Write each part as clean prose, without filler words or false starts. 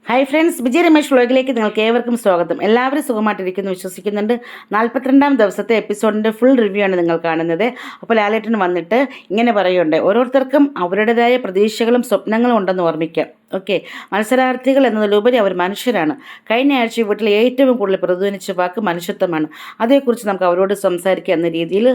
Hi friends, വിജയ രമേഷ് വ്ലോഗിലേക്ക് നിങ്ങൾക്ക് ഏവർക്കും സ്വാഗതം. എല്ലാവരും സുഖമായിട്ടിരിക്കുന്നു വിശ്വസിക്കുന്നുണ്ട്. 42-ാം ദിവസത്തെ എപ്പിസോഡിൻ്റെ ഫുൾ റിവ്യൂ ആണ് നിങ്ങൾ കാണുന്നത്. അപ്പോൾ ലാലേട്ടൻ വന്നിട്ട് ഇങ്ങനെ പറയുന്നുണ്ട്, ഓരോരുത്തർക്കും അവരുടേതായ പ്രതീക്ഷകളും സ്വപ്നങ്ങളും ഉണ്ടെന്ന് ഓർമ്മിക്കാം. ഓക്കെ, മത്സരാർത്ഥികൾ എന്നതിലുപരി അവർ മനുഷ്യരാണ്. കഴിഞ്ഞ ആഴ്ച വീട്ടിൽ ഏറ്റവും കൂടുതൽ പ്രതിധ്വനിച്ച വാക്ക് മനുഷ്യത്വമാണ്. അതേക്കുറിച്ച് നമുക്ക് അവരോട് സംസാരിക്കുക എന്ന രീതിയിൽ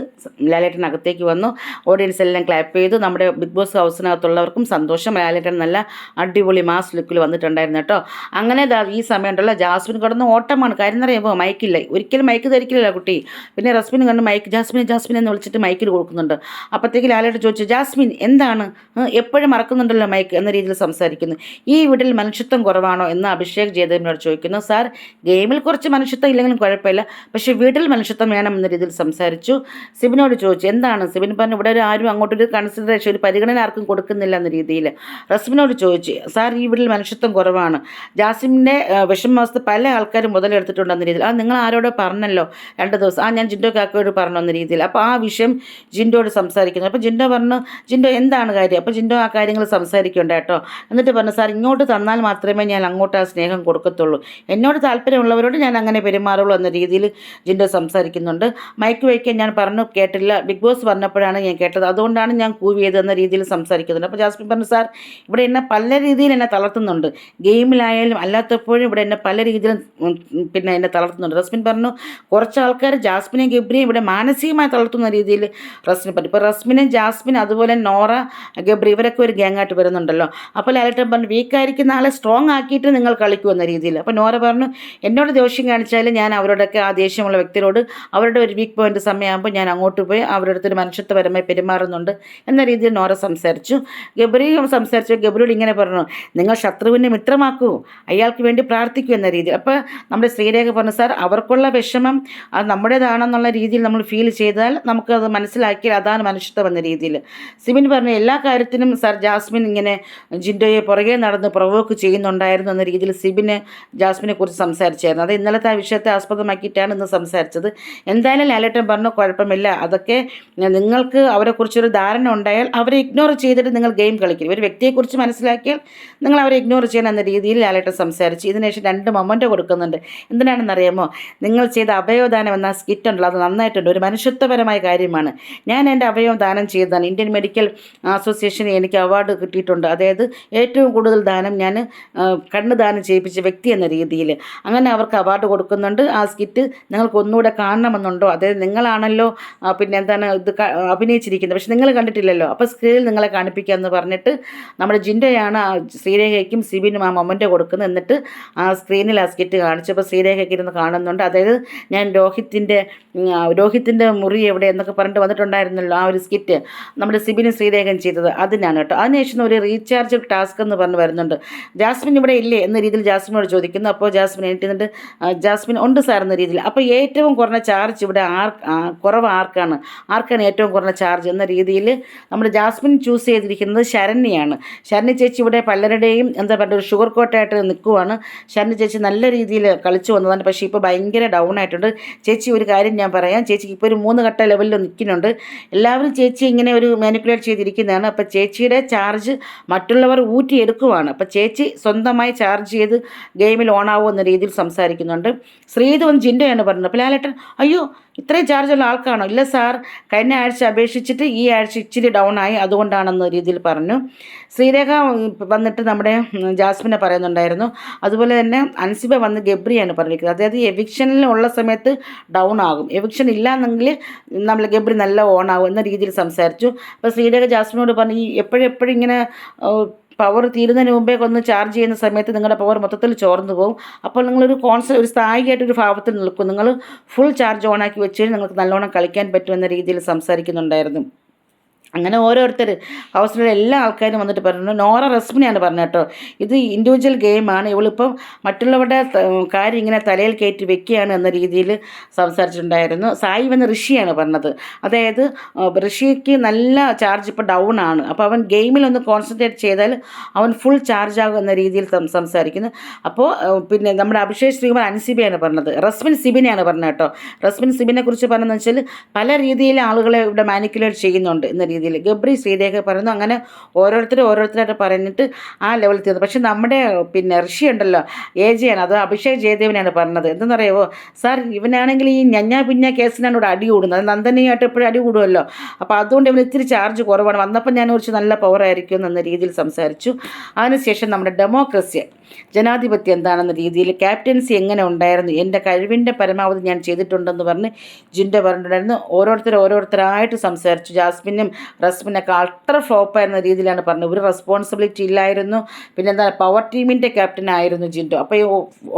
ലാലേട്ടൻ അകത്തേക്ക് വന്നു. ഓഡിയൻസ് എല്ലാം ക്ലാപ്പ് ചെയ്തു. നമ്മുടെ ബിഗ് ബോസ് ഹൗസിനകത്തുള്ളവർക്കും സന്തോഷം. ലാലേട്ടൻ നല്ല അടിപൊളി മാസ് ലുക്കിൽ വന്നിട്ടുണ്ടായിരുന്നു കേട്ടോ. അങ്ങനെ ഈ സമയം ഉണ്ടല്ലോ, ജാസ്മിൻ കിടന്ന് ഓട്ടമാണ്. കാര്യം അറിയുമ്പോൾ മൈക്കില്ല, ഒരിക്കലും മൈക്ക് ധരിക്കില്ല കുട്ടി. പിന്നെ റസ്മിൻ കണ്ട് മൈക്ക് ജാസ്മിൻ ജാസ്മിൻ എന്ന് വിളിച്ചിട്ട് മൈക്കിൽ കൊടുക്കുന്നുണ്ട്. അപ്പോഴത്തേക്ക് ലാലേട്ടൻ ചോദിച്ചു, ജാസ്മിൻ എന്താണ് എപ്പോഴും മറക്കുന്നുണ്ടല്ലോ മൈക്ക് എന്ന രീതിയിൽ സംസാരിക്കുന്നു. ഈ വീട്ടിൽ മനുഷ്യത്വം കുറവാണോ എന്ന് അഭിഷേക് ജയദേവിനോട് ചോദിക്കുന്നു. സാർ, ഗെയിമിൽ കുറച്ച് മനുഷ്യത്വം ഇല്ലെങ്കിലും കുഴപ്പമില്ല, പക്ഷേ വീട്ടിൽ മനുഷ്യത്വം വേണം എന്ന രീതിയിൽ സംസാരിച്ചു. സിബിനോട് ചോദിച്ചു എന്താണ്. സിബിൻ പറഞ്ഞു, ഇവിടെ ആരും അങ്ങോട്ടൊരു കൺസിഡറേഷൻ, ഒരു പരിഗണന ആർക്കും കൊടുക്കുന്നില്ല എന്ന രീതിയിൽ. റസ്മിനോട് ചോദിച്ചു, സാർ ഈ വീട്ടിൽ മനുഷ്യത്വം കുറവാണ്. ജാസിമിൻ്റെ വിഷമാവസ്ഥ പല ആൾക്കാരും മുതലെടുത്തിട്ടുണ്ടെന്ന രീതിയിൽ. നിങ്ങൾ ആരോടോ പറഞ്ഞല്ലോ 2 ദിവസം. ഞാൻ ജിൻഡോ കാക്കയോട് പറഞ്ഞു എന്ന രീതിയിൽ. അപ്പോൾ ആ വിഷയം ജിൻഡോയോട് സംസാരിക്കുന്നു. അപ്പോൾ ജിൻഡോ പറഞ്ഞു, ജിൻഡോ എന്താണ് കാര്യം. അപ്പോൾ ജിൻഡോ ആ കാര്യങ്ങൾ സംസാരിക്കണ്ട കേട്ടോ. എന്നിട്ട് പറഞ്ഞു, സാർ ഇങ്ങോട്ട് തന്നാൽ മാത്രമേ ഞാൻ അങ്ങോട്ട് ആ സ്നേഹം കൊടുക്കത്തുള്ളൂ. എന്നോട് താല്പര്യമുള്ളവരോട് ഞാൻ അങ്ങനെ പെരുമാറുള്ളൂ എന്ന രീതിയിൽ ജിൻഡോ സംസാരിക്കുന്നുണ്ട്. മൈക്ക് വയ്ക്കാൻ ഞാൻ പറഞ്ഞു കേട്ടില്ല, ബിഗ് ബോസ് പറഞ്ഞപ്പോഴാണ് ഞാൻ കേട്ടത്, അതുകൊണ്ടാണ് ഞാൻ കൂവിയത് എന്ന രീതിയിൽ സംസാരിക്കുന്നുണ്ട്. അപ്പോൾ ജാസ്മിൻ പറഞ്ഞു, സാർ ഇവിടെ എന്നെ പല രീതിയിൽ എന്നെ തളർത്തുന്നുണ്ട്, ഗെയിമിലായാലും അല്ലാത്തപ്പോഴും ഇവിടെ എന്നെ പല രീതിയിലും പിന്നെ എന്നെ തളർത്തുന്നുണ്ട്. റസ്മിൻ പറഞ്ഞു, കുറച്ച് ആൾക്കാർ ജാസ്മിനെയും ഗബ്രിയും ഇവിടെ മാനസികമായി തളർത്തുന്ന രീതിയിൽ റസ്മിൻ പറഞ്ഞു. ഇപ്പോൾ റസ്മിനും ജാസ്മിൻ അതുപോലെ നോറ ഗബ്രി ഇവരൊക്കെ ഒരു ഗ്യാങ്ങായിട്ട് വരുന്നുണ്ടല്ലോ. അപ്പോൾ ലാലേട്ടൻ പറഞ്ഞു, വീക്കായിരിക്കുന്ന ആളെ സ്ട്രോങ് ആക്കിയിട്ട് നിങ്ങൾ കളിക്കുമെന്ന രീതിയിൽ. അപ്പോൾ നോറ പറഞ്ഞു, എന്നോട് ദേഷ്യം കാണിച്ചാൽ ഞാൻ അവരോടൊക്കെ ആ ദേഷ്യമുള്ള വ്യക്തിയോട് അവരുടെ ഒരു വീക്ക് പോയിൻ്റ് സമയമാകുമ്പോൾ ഞാൻ അങ്ങോട്ട് പോയി അവരുടെ അടുത്തൊരു മനുഷ്യത്വപരമായി പെരുമാറുന്നുണ്ട് എന്ന രീതിയിൽ നോറ സംസാരിച്ചു. ഗബ്രിയും സംസാരിച്ചു. ഗബ്രിയോട് ഇങ്ങനെ പറഞ്ഞു, നിങ്ങൾ ശത്രുവിനെ മിത്രമാക്കൂ, അയാൾക്ക് വേണ്ടി പ്രാർത്ഥിക്കൂ എന്ന രീതിയിൽ. അപ്പോൾ നമ്മുടെ ശ്രീരേഖ പറഞ്ഞു, സാർ അവർക്കുള്ള വിഷമം അത് നമ്മുടേതാണെന്നുള്ള രീതിയിൽ നമ്മൾ ഫീൽ ചെയ്താൽ നമുക്കത് മനസ്സിലാക്കിയാൽ അതാണ് മനുഷ്യത്വം എന്ന രീതിയിൽ. സിബിൻ പറഞ്ഞു, എല്ലാ കാര്യത്തിനും സാർ ജാസ്മിൻ ഇങ്ങനെ ജിൻഡോയെ പുറകെ നടന്ന് പ്രൊവോക്ക് ചെയ്യുന്നുണ്ടായിരുന്നു എന്ന രീതിയിൽ സിബിന് ജാസ്മിനെ കുറിച്ച് സംസാരിച്ചായിരുന്നു. അത് ഇന്നലത്തെ ആ വിഷയത്തെ ആസ്പദമാക്കിയിട്ടാണ് ഇന്ന് സംസാരിച്ചത്. എന്തായാലും ലാലേട്ടൻ പറഞ്ഞു, കുഴപ്പമില്ല, അതൊക്കെ നിങ്ങൾക്ക് അവരെക്കുറിച്ചൊരു ധാരണ ഉണ്ടായാൽ അവരെ ഇഗ്നോർ ചെയ്തിട്ട് നിങ്ങൾ ഗെയിം കളിക്കും. ഒരു വ്യക്തിയെക്കുറിച്ച് മനസ്സിലാക്കിയാൽ നിങ്ങൾ അവരെ ഇഗ്നോർ ചെയ്യണം എന്ന രീതിയിൽ ലാലേട്ടൻ സംസാരിച്ചു. ഇതിനുശേഷം 2 മൊമെൻ്റ് കൊടുക്കുന്നുണ്ട്. എന്തിനാണെന്നറിയാമോ, നിങ്ങൾ ചെയ്ത അവയവദാനം എന്ന സ്കിറ്റ് ഉണ്ടല്ലോ, അത് നന്നായിട്ടുണ്ട്, ഒരു മനുഷ്യത്വപരമായ കാര്യമാണ്. ഞാൻ എൻ്റെ അവയവം ദാനം ചെയ്തതാണ്. ഇന്ത്യൻ മെഡിക്കൽ അസോസിയേഷന് എനിക്ക് അവാർഡ് കിട്ടിയിട്ടുണ്ട്. അതായത് ഏറ്റവും കൂടുതൽ ദാനം ഞാൻ കണ്ണ് ദാനം ചെയ്യിപ്പിച്ച വ്യക്തി എന്ന രീതിയിൽ. അങ്ങനെ അവർക്ക് അവാർഡ് കൊടുക്കുന്നുണ്ട്. ആ സ്കിറ്റ് നിങ്ങൾക്ക് ഒന്നുകൂടെ കാണണമെന്നുണ്ടോ, അതായത് നിങ്ങളാണല്ലോ പിന്നെ എന്താണ് ഇത് അഭിനയിച്ചിരിക്കുന്നത്, പക്ഷെ നിങ്ങൾ കണ്ടിട്ടില്ലല്ലോ, അപ്പോൾ സ്ക്രീനിൽ നിങ്ങളെ കാണിപ്പിക്കാമെന്ന് പറഞ്ഞിട്ട് നമ്മുടെ ജിൻഡോയാണ് ശ്രീരേഖയ്ക്കും സിബിനും ആ മൊമെൻ്റ് കൊടുക്കുന്നത്. എന്നിട്ട് ആ സ്ക്രീനിൽ ആ സ്കിറ്റ് കാണിച്ചപ്പോൾ ശ്രീരേഖയ്ക്ക് ഇരുന്ന് കാണുന്നുണ്ട്. അതായത് ഞാൻ രോഹിത്തിൻ്റെ മുറി എവിടെ എന്നൊക്കെ പറഞ്ഞിട്ട് വന്നിട്ടുണ്ടായിരുന്നല്ലോ, ആ ഒരു സ്കിറ്റ് നമ്മുടെ സിബിനും ശ്രീരേഖയും ചെയ്തത് അതിനാണ് കേട്ടോ. അതിനുശേഷം ഒരു റീചാർജ് ടാസ്ക് എന്ന് പറഞ്ഞ് വരുന്നുണ്ട്. ജാസ്മിൻ ഇവിടെ ഇല്ലേ എന്ന രീതിയിൽ ജാസ്മിനോട് ചോദിക്കുന്നു. അപ്പോൾ ജാസ്മിൻ എണീറ്റുന്നുണ്ട്. ജാസ്മിൻ ഉണ്ട് സാർ എന്ന രീതിയിൽ. അപ്പോൾ ഏറ്റവും കുറഞ്ഞ ചാർജ് ഇവിടെ കുറവ് ആർക്കാണ് ഏറ്റവും കുറഞ്ഞ ചാർജ് എന്ന രീതിയിൽ നമ്മുടെ ജാസ്മിൻ ചൂസ് ചെയ്തിരിക്കുന്നത് ശരണ്യാണ്. ശരണ്യ ചേച്ചി ഇവിടെ പലരുടെയും എന്താ പറയുക ഒരു ഷുഗർ കോട്ടായിട്ട് നിൽക്കുവാണ്. ശരണ്യ ചേച്ചി നല്ല രീതിയിൽ കളിച്ചു വന്നതാണ്, പക്ഷേ ഇപ്പോൾ ഭയങ്കര ഡൗൺ ആയിട്ടുണ്ട്. ചേച്ചി ഒരു കാര്യം ഞാൻ പറയാം, ചേച്ചിക്ക് ഇപ്പോൾ ഒരു 3 ഘട്ട ലെവലിൽ നിൽക്കുന്നുണ്ട്. എല്ലാവരും ചേച്ചി ഇങ്ങനെ ഒരു മാനിപ്പുലേറ്റ് ചെയ്തിരിക്കുന്നതാണ്. അപ്പോൾ ചേച്ചിയുടെ ചാർജ് മറ്റുള്ളവർ ഊറ്റിയെടുക്കുവാണ്. അപ്പോൾ ചേച്ചി സ്വന്തമായി ചാർജ് ചെയ്ത് ഗെയിമിൽ ഓണാവും എന്ന രീതിയിൽ സംസാരിക്കുന്നുണ്ട്. ശ്രീധു ഒന്ന് ജിൻഡോയാണ് പറഞ്ഞത്. അപ്പോൾ ലാലേട്ടൻ, അയ്യോ ഇത്രയും ചാർജുള്ള ആൾക്കാണോ. ഇല്ല സാർ, കഴിഞ്ഞ ആഴ്ച അപേക്ഷിച്ചിട്ട് ഈ ആഴ്ച ഇച്ചിരി ഡൗൺ ആയി, അതുകൊണ്ടാണെന്ന രീതിയിൽ പറഞ്ഞു. ശ്രീരേഖ വന്നിട്ട് നമ്മുടെ ജാസ്മിനെ പറയുന്നുണ്ടായിരുന്നു. അതുപോലെ തന്നെ അൻസിബ വന്ന് ഗബ്രിയാണ് പറഞ്ഞിരിക്കുന്നത്. അതായത് എവിക്ഷനിലുള്ള സമയത്ത് ഡൗൺ ആകും, എവിക്ഷൻ ഇല്ലാന്നെങ്കിൽ നമ്മൾ ഗബ്രി നല്ല ഓൺ ആകും എന്ന രീതിയിൽ സംസാരിച്ചു. അപ്പോൾ ശ്രീരേഖ ജാസ്മിനോട് പറഞ്ഞു, ഈ എപ്പോഴും ഇങ്ങനെ പവർ തീരുന്നതിന് മുമ്പേ ഒന്ന് ചാർജ് ചെയ്യുന്ന സമയത്ത് നിങ്ങളുടെ പവർ മൊത്തത്തിൽ ചോർന്നു പോകും. അപ്പോൾ നിങ്ങളൊരു ഒരു സ്ഥായിയായിട്ടൊരു ഭാവത്തിൽ നിൽക്കും. നിങ്ങൾ ഫുൾ ചാർജ് ഓണാക്കി വെച്ച് നിങ്ങൾക്ക് നല്ലോണം കളിക്കാൻ പറ്റുമെന്ന രീതിയിൽ സംസാരിക്കുന്നുണ്ടായിരുന്നു. അങ്ങനെ ഓരോരുത്തർ ഹൗസിലുള്ള എല്ലാ ആൾക്കാരും വന്നിട്ട് പറഞ്ഞു. നോറ റസ്മിനെയാണ് പറഞ്ഞത് കേട്ടോ, ഇത് ഇൻഡിവിജ്വൽ ഗെയിമാണ്, ഇവളിപ്പം മറ്റുള്ളവരുടെ കാര്യം ഇങ്ങനെ തലയിൽ കയറ്റി വെക്കുകയാണ് എന്ന രീതിയിൽ സംസാരിച്ചിട്ടുണ്ടായിരുന്നു. സായി വന്ന് ഋഷിയാണ് പറഞ്ഞത്. അതായത് ഋഷിക്ക് നല്ല ചാർജ് ഇപ്പോൾ ഡൗൺ ആണ്, അപ്പോൾ അവൻ ഗെയിമിലൊന്ന് കോൺസെൻട്രേറ്റ് ചെയ്താൽ അവൻ ഫുൾ ചാർജ് ആകും എന്ന രീതിയിൽ സംസാരിക്കുന്നു. അപ്പോൾ പിന്നെ നമ്മുടെ അഭിഷേക് ശ്രീകുമാർ അൻസിബയാണ് പറഞ്ഞത്. റസ്മിൻ സിബിനെയാണ് പറഞ്ഞത് കേട്ടോ. റസ്മിൻ സിബിനെ കുറിച്ച് പറഞ്ഞതെന്ന് വെച്ചാൽ പല രീതിയിൽ ആളുകളെ ഇവിടെ മാനിക്കുലേറ്റ് ചെയ്യുന്നുണ്ട് എന്ന രീതിയിൽ. രീതിയിൽ ഗബ്രി ശ്രീരേഖ പറയുന്നു. അങ്ങനെ ഓരോരുത്തരായിട്ട് പറഞ്ഞിട്ട് ആ ലെവലിൽ തീർന്നു. പക്ഷെ നമ്മുടെ പിന്നെ ഋഷി ഉണ്ടല്ലോ, ഏജയാണ്, അത് അഭിഷേക് ജയദേവനാണ് പറഞ്ഞത്. എന്തെന്നറിയാവോ സാർ, ഇവനാണെങ്കിൽ ഈ പിഞ്ഞ കേസിനാണ് ഇവിടെ അടി കൂടുന്നത്. അത് നന്ദനയായിട്ട് എപ്പോഴും അടി കൂടുമല്ലോ. അപ്പോൾ അതുകൊണ്ട് ഇവന് ഇത്തിരി ചാർജ് കുറവാണ്, വന്നപ്പോൾ ഞാൻ കുറിച്ച് നല്ല പവർ ആയിരിക്കും എന്ന രീതിയിൽ സംസാരിച്ചു. അതിനുശേഷം നമ്മുടെ ഡെമോക്രസി, ജനാധിപത്യം എന്താണെന്ന രീതിയിൽ, ക്യാപ്റ്റൻസി എങ്ങനെ ഉണ്ടായിരുന്നു, എൻ്റെ കഴിവിൻ്റെ പരമാവധി ഞാൻ ചെയ്തിട്ടുണ്ടെന്ന് പറഞ്ഞ് ജിൻഡോ പറഞ്ഞിട്ടുണ്ടായിരുന്നു. ഓരോരുത്തരായിട്ട് സംസാരിച്ചു. ജാസ്മിനും റസ്മിനൊക്കെ അൾട്ര ഫ്ലോപ്പായിരുന്ന രീതിയിലാണ് പറഞ്ഞത്. ഒരു റെസ്പോൺസിബിലിറ്റി ഇല്ലായിരുന്നു. പിന്നെ പവർ ടീമിൻ്റെ ക്യാപ്റ്റൻ ആയിരുന്നു ജിൻഡോ. അപ്പോൾ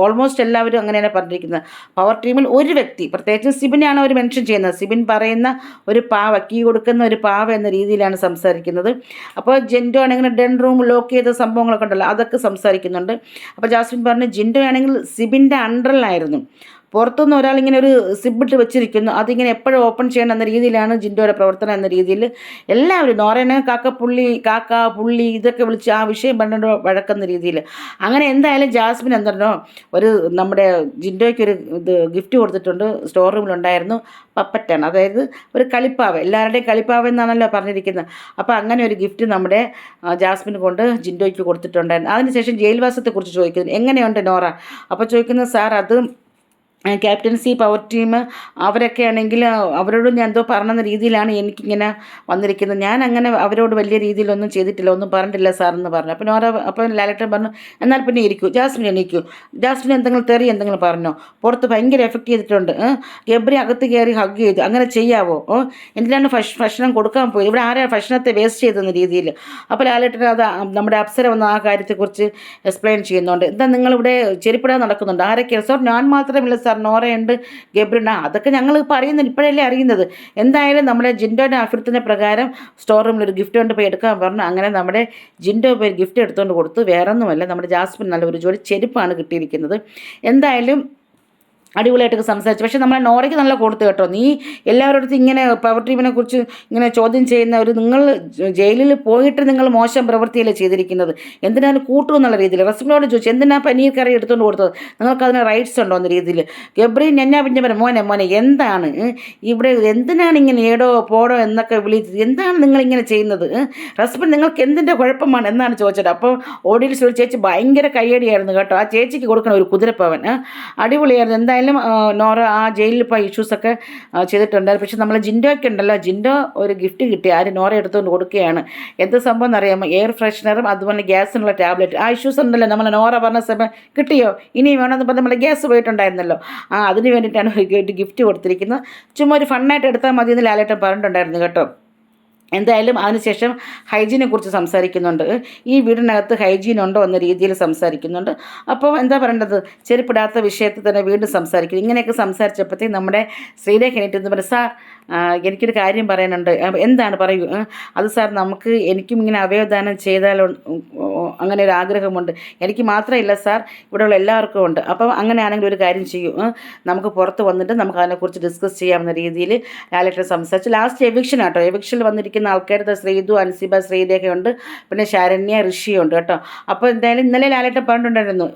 ഓൾമോസ്റ്റ് എല്ലാവരും അങ്ങനെയാണ് പറഞ്ഞിരിക്കുന്നത്. പവർ ടീമിൽ ഒരു വ്യക്തി, പ്രത്യേകിച്ച് സിബിനാണ് അവർ മെൻഷൻ ചെയ്യുന്നത്. സിബിൻ പറയുന്ന ഒരു പാവ, കീ കൊടുക്കുന്ന ഒരു പാവ എന്ന രീതിയിലാണ് സംസാരിക്കുന്നത്. അപ്പോൾ ജിൻഡോ ആണെങ്കിൽ ഡെൻ റൂം ലോക്ക് ചെയ്ത സംഭവങ്ങളൊക്കെ ഉണ്ടല്ലോ, അതൊക്കെ സംസാരിക്കുന്നുണ്ട്. അപ്പോൾ ജാസ്മിൻ പറഞ്ഞു ജിൻഡോ ആണെങ്കിൽ സിബിൻ്റെ അണ്ടറിലായിരുന്നു, പുറത്തുനിന്ന് ഒരാളിങ്ങനെ ഒരു സിബിട്ട് വെച്ചിരിക്കുന്നു, അതിങ്ങനെ എപ്പോഴും ഓപ്പൺ ചെയ്യണം എന്ന രീതിയിലാണ് ജിൻഡോയുടെ പ്രവർത്തനം എന്ന രീതിയിൽ എല്ലാവരും നോറേനെ കാക്ക പുള്ളി ഇതൊക്കെ വിളിച്ച് ആ വിഷയം പറഞ്ഞിട്ട് വഴക്കുന്ന രീതിയിൽ. അങ്ങനെ എന്തായാലും ജാസ്മിൻ എന്തോ ഒരു നമ്മുടെ ജിൻഡോയ്ക്കൊരു ഗിഫ്റ്റ് കൊടുത്തിട്ടുണ്ട്. സ്റ്റോർ റൂമിലുണ്ടായിരുന്നു, പപ്പറ്റാണ്, അതായത് ഒരു കളിപ്പാവ, എല്ലാവരുടെയും കളിപ്പാവ എന്നാണല്ലോ പറഞ്ഞിരിക്കുന്നത്. അപ്പോൾ അങ്ങനെ ഒരു ഗിഫ്റ്റ് നമ്മുടെ ജാസ്മിൻ കൊണ്ട് ജിൻഡോയ്ക്ക് കൊടുത്തിട്ടുണ്ടായിരുന്നു. അതിനുശേഷം ജയിൽവാസത്തെക്കുറിച്ച് ചോദിക്കുന്നു, എങ്ങനെയുണ്ട് നോറ? അപ്പോൾ ചോദിക്കുന്നത് സാർ, അത് ക്യാപ്റ്റൻസി പവർ ടീം അവരൊക്കെ ആണെങ്കിൽ അവരോട് ഞാൻ എന്തോ പറഞ്ഞെന്ന രീതിയിലാണ് എനിക്കിങ്ങനെ വന്നിരിക്കുന്നത്. ഞാൻ അങ്ങനെ അവരോട് വലിയ രീതിയിലൊന്നും ചെയ്തിട്ടില്ല, ഒന്നും പറഞ്ഞിട്ടില്ല സാറെന്ന് പറഞ്ഞു. അപ്പോൾ അപ്പോൾ ലാലേട്ടൻ പറഞ്ഞു, എന്നാൽ പിന്നെ ഇരിക്കൂ, ജാസ്മിൻ എണീക്കൂ. ജാസ്മിൻ എന്തെങ്കിലും പറഞ്ഞോ? പുറത്ത് ഭയങ്കര എഫക്റ്റ് ചെയ്തിട്ടുണ്ട്. ഗബ്രി അകത്ത് കയറി ഹഗ് ചെയ്തു, അങ്ങനെ ചെയ്യാവോ? എന്തിനാണ് ഭക്ഷണം കൊടുക്കാൻ പോയത്? ഇവിടെ ആരാ ഭക്ഷണത്തെ വേസ്റ്റ് ചെയ്തെന്ന രീതിയിൽ. അപ്പോൾ ലാലേട്ടൻ അത് നമ്മുടെ അപ്സര വന്ന ആ കാര്യത്തെക്കുറിച്ച് എക്സ്പ്ലെയിൻ ചെയ്യുന്നുണ്ട്. എന്താ നിങ്ങളിവിടെ ചെരിപ്പിടാൻ നടക്കുന്നുണ്ട്? ആരൊക്കെയാണ് സാർ? ഞാൻ മാത്രമില്ല സാർ, നോറയുണ്ട്, ഗബ്രിണ്ട, അതൊക്കെ ഞങ്ങൾ ഇപ്പോൾ അറിയുന്നുണ്ട്, ഇപ്പോഴല്ലേ അറിയുന്നത്. എന്തായാലും നമ്മുടെ ജിൻഡോയുടെ അഭ്യർത്ഥന പ്രകാരം സ്റ്റോർ റൂമിൽ ഒരു ഗിഫ്റ്റ് കൊണ്ട് പോയി എടുക്കാൻ പറഞ്ഞു. അങ്ങനെ നമ്മുടെ ജിൻഡോ പോയി ഗിഫ്റ്റ് എടുത്തുകൊണ്ട് കൊടുത്തു. വേറൊന്നുമല്ല, നമ്മുടെ ജാസ്മിൻ നല്ല ഒരു ജോലി ചെരുപ്പാണ് കിട്ടിയിരിക്കുന്നത്. എന്തായാലും അടിപൊളിയായിട്ടൊക്കെ സംസാരിച്ചു. പക്ഷേ നമ്മളെ നോറയ്ക്ക് നല്ല കൊടുത്തു കേട്ടോ. നീ എല്ലാവരുടെ ഇങ്ങനെ പവർ ടീമിനെ കുറിച്ച് ഇങ്ങനെ ചോദ്യം ചെയ്യുന്ന ഒരു, നിങ്ങൾ ജയിലിൽ പോയിട്ട് നിങ്ങൾ മോശം പ്രവൃത്തിയല്ലേ ചെയ്തിരിക്കുന്നത്, എന്തിനാണ് കൂട്ടു എന്നുള്ള രീതിയിൽ റസ്മിനോട് ചോദിച്ചു, എന്തിനാ പനീർ കറി എടുത്തുകൊണ്ട് കൊടുത്തത്, നിങ്ങൾക്ക് അതിന് റൈറ്റ്സ് ഉണ്ടോ എന്ന രീതിയിൽ. ഗബ്രി പിന്നെ മോനെ എന്താണ് ഇവിടെ, എന്തിനാണ് ഇങ്ങനെ ഏടോ പോടോ എന്നൊക്കെ വിളിച്ചത്, എന്താണ് നിങ്ങളിങ്ങനെ ചെയ്യുന്നത്, റസ്മിൻ നിങ്ങൾക്ക് എന്തിൻ്റെ കുഴപ്പമാണ് എന്നാണ് ചോദിച്ചത്. അപ്പോൾ ഓഡിയൻസ് ഒരു ചേച്ചി ഭയങ്കര കയ്യടിയായിരുന്നു കേട്ടോ. ആ ചേച്ചിക്ക് കൊടുക്കണം ഒരു കുതിരപ്പവൻ, അടിപൊളിയായിരുന്നു. എന്തായാലും നോറ ആ ജയിലിൽ ഇപ്പോൾ ഇഷ്യൂസൊക്കെ ചെയ്തിട്ടുണ്ടായിരുന്നു. പക്ഷെ നമ്മൾ ജിൻഡോയ്ക്ക് ഉണ്ടല്ലോ, ജിൻഡോ ഒരു ഗിഫ്റ്റ് കിട്ടി, ആര് നോറ എടുത്തുകൊണ്ട് കൊടുക്കുകയാണ്. എന്ത് സംഭവം എന്നറിയാമോ? എയർ ഫ്രഷ്നറും അതുപോലെ ഗ്യാസിനുള്ള ടാബ്ലറ്റ്. ആ ഇഷ്യൂസ് ഉണ്ടല്ലോ, നമ്മൾ നോറ പറഞ്ഞ സമയം കിട്ടിയോ, ഇനി വേണമെന്ന് പറഞ്ഞ് നമ്മൾ ഗ്യാസ് പോയിട്ടുണ്ടായിരുന്നല്ലോ, അതിന് വേണ്ടിയിട്ടാണ് ഒരു ഗിഫ്റ്റ് കൊടുത്തിരിക്കുന്നത്. ചുമ്മാ ഒരു ഫണ്ണായിട്ട് എടുത്താൽ മതി എന്ന് ലാലേട്ടൻ പറഞ്ഞിട്ടുണ്ടായിരുന്നു കേട്ടോ. എന്തായാലും അതിനുശേഷം ഹൈജീനെ കുറിച്ച് സംസാരിക്കുന്നുണ്ട്. ഈ വീടിനകത്ത് ഹൈജീൻ ഉണ്ടോ എന്ന രീതിയിൽ സംസാരിക്കുന്നുണ്ട്. അപ്പോൾ എന്താ പറയേണ്ടത്, ചെരുപ്പിടാത്ത വിഷയത്തിൽ തന്നെ വീണ്ടും സംസാരിക്കുന്നു. ഇങ്ങനെയൊക്കെ സംസാരിച്ചപ്പോഴത്തേക്കും നമ്മുടെ ശ്രീരേഖ എണീറ്റ് പറയും, സാർ എനിക്കൊരു കാര്യം പറയാനുണ്ട്. എന്താണ് പറയൂ? അത് സാർ, എനിക്കും ഇങ്ങനെ അവയവദാനം ചെയ്താലോ അങ്ങനെ ഒരു ആഗ്രഹമുണ്ട്. എനിക്ക് മാത്രമല്ല സാർ, ഇവിടെയുള്ള എല്ലാവർക്കും ഉണ്ട്. അപ്പം അങ്ങനെയാണെങ്കിൽ ഒരു കാര്യം ചെയ്യൂ, നമുക്ക് പുറത്ത് വന്നിട്ട് നമുക്ക് അതിനെക്കുറിച്ച് ഡിസ്കസ് ചെയ്യാവുന്ന രീതിയിൽ ലാലേട്ടൻ സംസാരിച്ചു. ലാസ്റ്റ് എവിക്ഷൻ ആട്ടോ. എവിക്ഷനിൽ വന്നിരിക്കുന്ന ആൾക്കാർ ശ്രീതു, അൻസിബ, ശ്രീരേഖയുണ്ട്, പിന്നെ ശരണ്യ, ഋഷിയുണ്ട് കേട്ടോ. അപ്പോൾ എന്തായാലും ഇന്നലെ ലാലേട്ടൻ പറഞ്ഞിട്ടുണ്ടായിരുന്നു,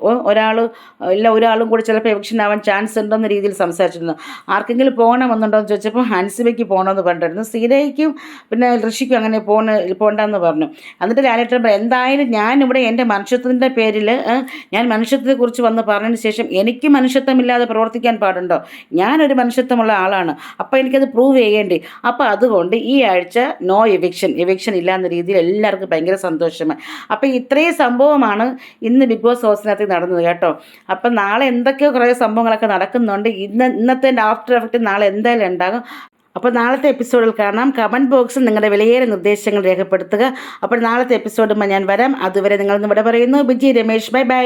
ഒരാളും കൂടി ചിലപ്പോൾ എവിക്ഷൻ ആവാൻ ചാൻസ് ഉണ്ടെന്ന രീതിയിൽ സംസാരിച്ചിരുന്നു. ആർക്കെങ്കിലും പോകണമെന്നുണ്ടോ എന്ന് ചോദിച്ചപ്പോൾ അൻസിബയ്ക്ക് പോകണമെന്ന് പറഞ്ഞിട്ടുണ്ടായിരുന്നു. ശ്രീരേഖയ്ക്കും പിന്നെ ഋഷിക്കും അങ്ങനെ പോകണ്ടെന്ന് പറഞ്ഞു. എന്നിട്ട് ലാലേട്ടൻ എന്തായാലും ഞാനിവിടെ എൻ്റെ മനുഷ്യത്വത്തിൻ്റെ പേരിൽ ഞാൻ മനുഷ്യത്വത്തെക്കുറിച്ച് വന്ന് പറഞ്ഞതിന് ശേഷം എനിക്ക് മനുഷ്യത്വമില്ലാതെ പ്രവർത്തിക്കാൻ പാടുണ്ടോ? ഞാനൊരു മനുഷ്യത്വമുള്ള ആളാണ്, അപ്പോൾ എനിക്കത് പ്രൂവ് ചെയ്യേണ്ടി. അപ്പോൾ അതുകൊണ്ട് ഈ ആഴ്ച നോ എവിക്ഷൻ ഇല്ല എന്ന രീതിയിൽ എല്ലാവർക്കും ഭയങ്കര സന്തോഷമായി. അപ്പോൾ ഇത്രയും സംഭവമാണ് ഇന്ന് ബിഗ് ബോസ് ഹൗസിനകത്ത് നടന്നത് കേട്ടോ. അപ്പം നാളെ എന്തൊക്കെയോ കുറേ സംഭവങ്ങളൊക്കെ നടക്കുന്നുണ്ട്. ഇന്നത്തെ ആഫ്റ്റർ എഫക്റ്റ് നാളെ എന്തായാലും ഉണ്ടാകും. അപ്പോൾ നാളത്തെ എപ്പിസോഡിൽ കാണാം. കമൻറ്റ് ബോക്സിൽ നിങ്ങളുടെ വിലയേറെ നിർദ്ദേശങ്ങൾ രേഖപ്പെടുത്തുക. അപ്പോൾ നാളത്തെ എപ്പിസോഡുമായി ഞാൻ വരാം. അതുവരെ നിങ്ങൾ ഇവിടെ പറയുന്നു, ബിജി രമേശ്, ബൈ ബൈ.